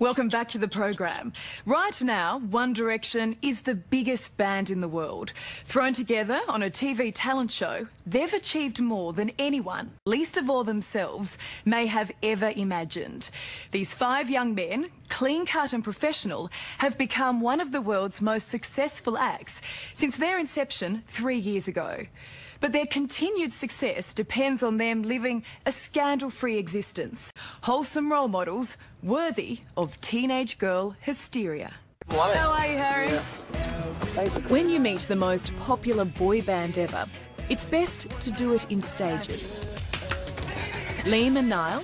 Welcome back to the program. Right now, One Direction is the biggest band in the world. Thrown together on a TV talent show, they've achieved more than anyone, least of all themselves, may have ever imagined. These 5 young men, clean-cut and professional, have become one of the world's most successful acts since their inception 3 years ago. But their continued success depends on them living a scandal-free existence, wholesome role models worthy of teenage girl hysteria. How are you, Harry? When you meet the most popular boy band ever, it's best to do it in stages. Liam and Niall.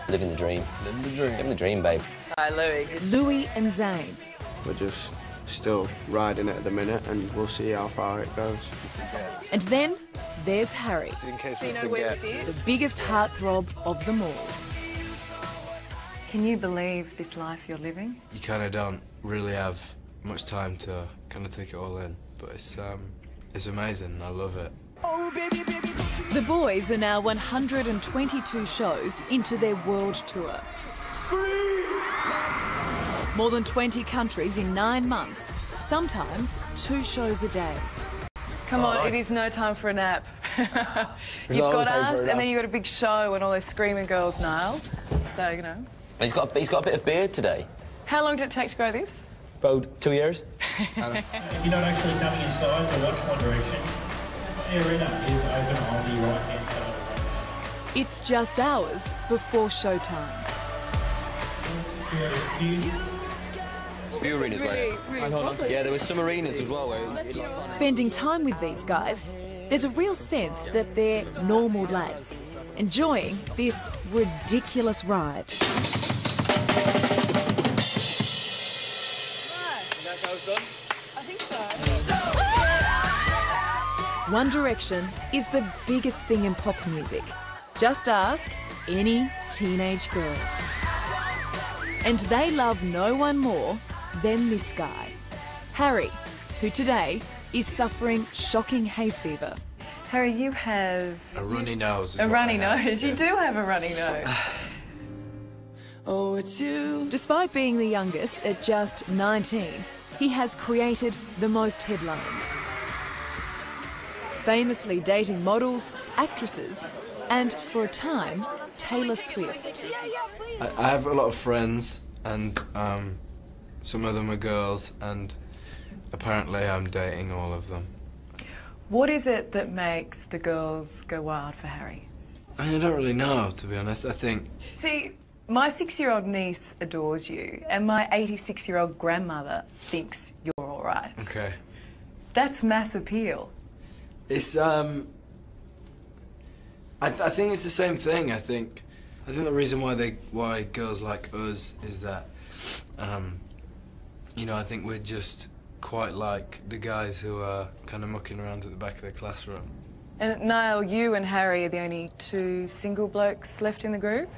Living the dream. Living the dream. Living the dream, babe. Hi, Louis. Louis and Zane. We're just still riding it at the minute and we'll see how far it goes. And then there's Harry, In case we forget. the biggest heartthrob of them all. Can you believe this life you're living? You kind of don't really have much time to kind of take it all in, but it's amazing. I love it. The boys are now 122 shows into their world tour. More than 20 countries in 9 months, sometimes 2 shows a day. Come on, nice. it is no time for a nap. You've got us, and then you've got a big show and all those screaming girls, Niall. So, you know. He's got a bit of beard today. How long did it take to grow this? About 2 years. If you're not actually coming inside to watch One Direction, the arena is open on the right-hand side. It's just hours before showtime. Few arenas where... Yeah, there was some arenas as well where... Spending time with these guys, there's a real sense that they're normal lads, enjoying this ridiculous ride. That's how it's done? I think so. One Direction is the biggest thing in pop music. Just ask any teenage girl. And they love no one more than this guy, Harry, who today is suffering shocking hay fever. Harry, you have... A runny nose. A runny nose. You do have a runny nose. Oh, it's you. Despite being the youngest at just 19, he has created the most headlines. Famously dating models, actresses, and, for a time, Taylor Swift. I have a lot of friends, and some of them are girls, and apparently I'm dating all of them. What is it that makes the girls go wild for Harry? I don't really know, to be honest. I think... See, my 6-year-old niece adores you, and my 86-year-old grandmother thinks you're all right. Okay. That's mass appeal. It's, I think it's the same thing. I think the reason why girls like us is that, you know, I think we're just quite like the guys who are kind of mucking around at the back of the classroom. And Niall, you and Harry are the only 2 single blokes left in the group?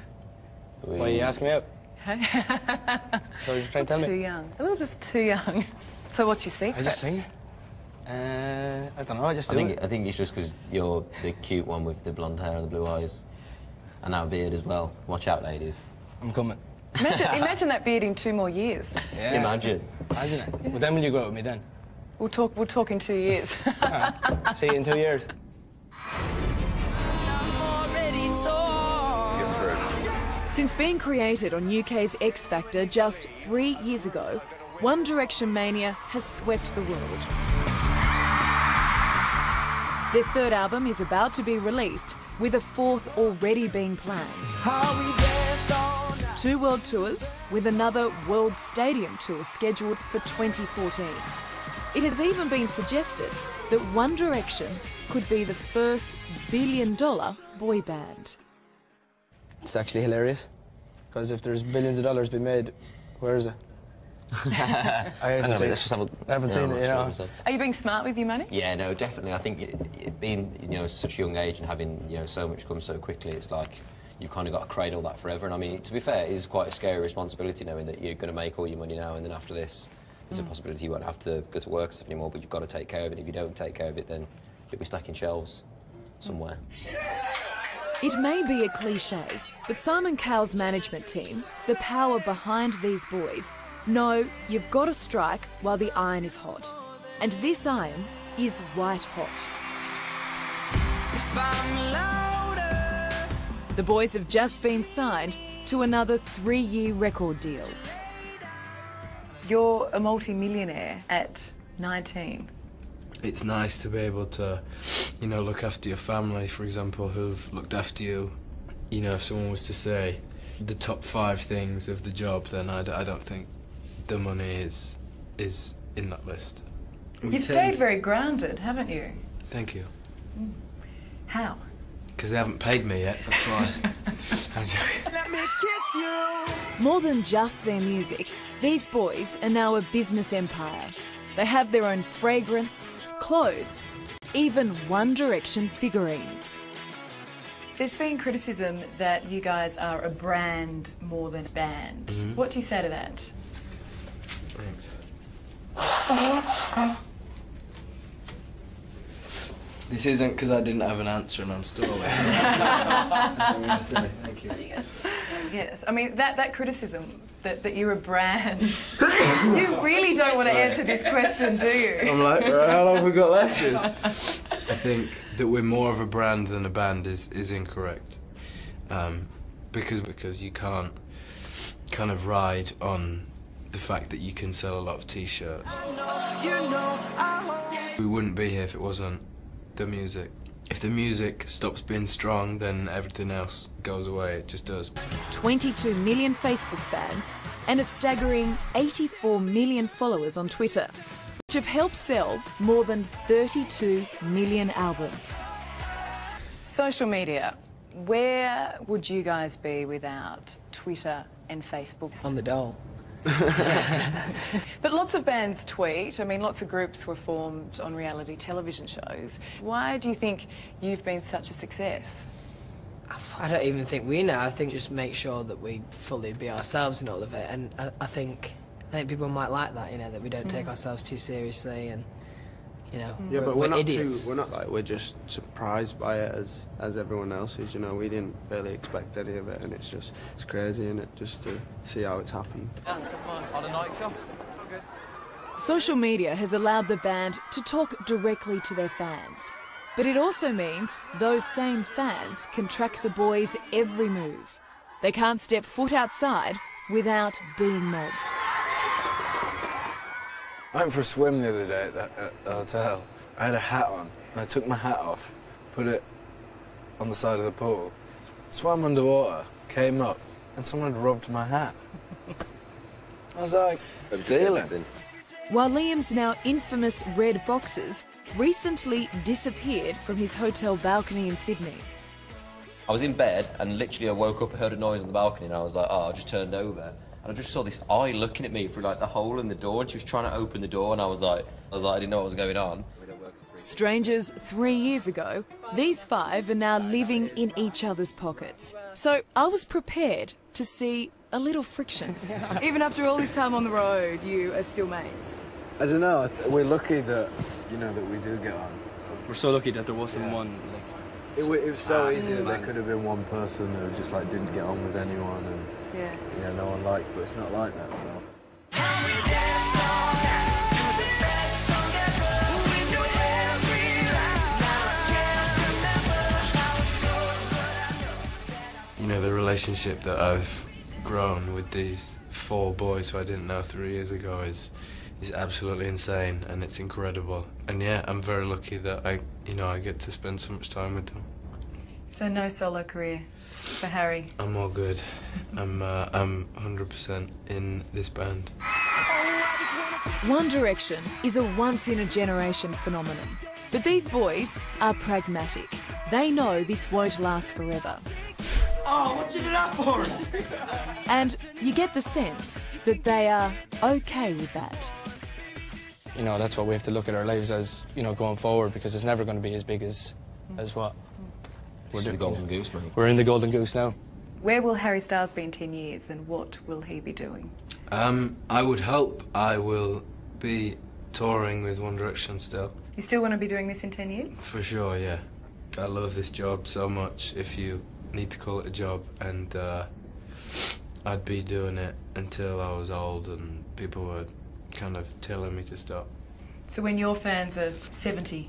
Why are you asking me up? Hey? So you're just trying to tell Too me? young. A little just too young. So what's your secret? I just sing. I don't know, I just do it. I think it's just because you're the cute one with the blonde hair and the blue eyes. And that beard as well. Watch out, ladies. I'm coming. Imagine that beard in 2 more years. Yeah. Imagine. Imagine it. Well, then will you go out with me then? We'll talk in 2 years. See you in 2 years. Since being created on UK's X Factor just 3 years ago, One Direction mania has swept the world. Their 3rd album is about to be released, with a 4th already being planned. 2 world tours, with another world stadium tour scheduled for 2014. It has even been suggested that One Direction could be the first billion-dollar boy band. It's actually hilarious. Because if there's billions of dollars being made, where is it? I haven't seen it, you know. Are you being smart with your money? Yeah, no, definitely. I think it being, you know, such a young age and having, you know, so much come so quickly, it's like you've kind of got to cradle that forever. And I mean, to be fair, it is quite a scary responsibility knowing that you're going to make all your money now and then after this, there's a possibility you won't have to go to work and stuff anymore, but you've got to take care of it. If you don't take care of it, then you'll be stuck in shelves somewhere. It may be a cliche, but Simon Cowell's management team, the power behind these boys, know you've got to strike while the iron is hot. And this iron is white hot. The boys have just been signed to another 3-year record deal. You're a multi-millionaire at 19. It's nice to be able to, you know, look after your family, for example, who've looked after you. You know, if someone was to say the top 5 things of the job, then I don't think the money is in that list. You've stayed very grounded, haven't you? Thank you. How? Because they haven't paid me yet, that's why. I'm joking. Let me kiss you. More than just their music, these boys are now a business empire. They have their own fragrance, clothes, even One Direction figurines. There's been criticism that you guys are a brand more than a band. What do you say to that? Thanks. This isn't because I didn't have an answer and I'm stalling. Thank you. Yes, I mean, that criticism, that you're a brand, you really don't want to answer this question, do you? I'm like, how long have we got left? I think that we're more of a brand than a band is incorrect. Because you can't kind of ride on the fact that you can sell a lot of t-shirts. We wouldn't be here if it wasn't the music. If the music stops being strong, then everything else goes away. It just does. 22 million Facebook fans and a staggering 84 million followers on Twitter, which have helped sell more than 32 million albums. Social media. Where would you guys be without Twitter and Facebook? On the dole. But lots of bands tweet. I mean, lots of groups were formed on reality television shows. Why do you think you've been such a success? I don't even think we know. I think just make sure that we fully be ourselves in all of it. And I think people might like that, you know, that we don't take ourselves too seriously and, you know, Yeah, but we're not idiots. we're not like, we're just surprised by it as everyone else is, you know. We didn't really expect any of it, and it's crazy, isn't it, just to see how it's happened. On a night show. Social media has allowed the band to talk directly to their fans. But it also means those same fans can track the boys' every move. They can't step foot outside without being mobbed. I went for a swim the other day at the hotel. I had a hat on, and I took my hat off, put it on the side of the pool, swam underwater, came up, and someone had robbed my hat. I was like, stealing. While Liam's now infamous red boxers recently disappeared from his hotel balcony in Sydney. I was in bed and literally I woke up and heard a noise on the balcony and I was like, oh, I just turned over. And I just saw this eye looking at me through like the hole in the door, and she was trying to open the door, and I was like, I didn't know what was going on. Strangers 3 years ago, these 5 are now living in each other's pockets. So I was prepared to see a little friction. Even after all this time on the road, you are still mates. I don't know, we're lucky that, you know, that we do get on. We're so lucky that there wasn't one. It was so easy that there could have been one person who just like didn't get on with anyone and no one liked, but it's not like that, so. You know, the relationship that I've grown with these 4 boys who I didn't know 3 years ago is absolutely insane, and it's incredible. And yeah, I'm very lucky that I get to spend so much time with them. So no solo career for Harry? I'm all good. I'm 100% in this band. One Direction is a once-in-a-generation phenomenon. But these boys are pragmatic. They know this won't last forever. Oh, what you do that for? And you get the sense that they are okay with that. You know, that's what we have to look at our lives as, you know, going forward, because it's never going to be as big as what We're the golden goose, mate. we're in the golden goose now. Where will Harry Styles be in 10 years, and what will he be doing? I would hope I will be touring with One Direction still. You still want to be doing this in 10 years? For sure, yeah. I love this job so much, if you need to call it a job, and I'd be doing it until I was old and people were kind of telling me to stop. So when your fans are 70?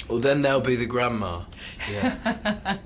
Well, then they'll be the grandma. Yeah.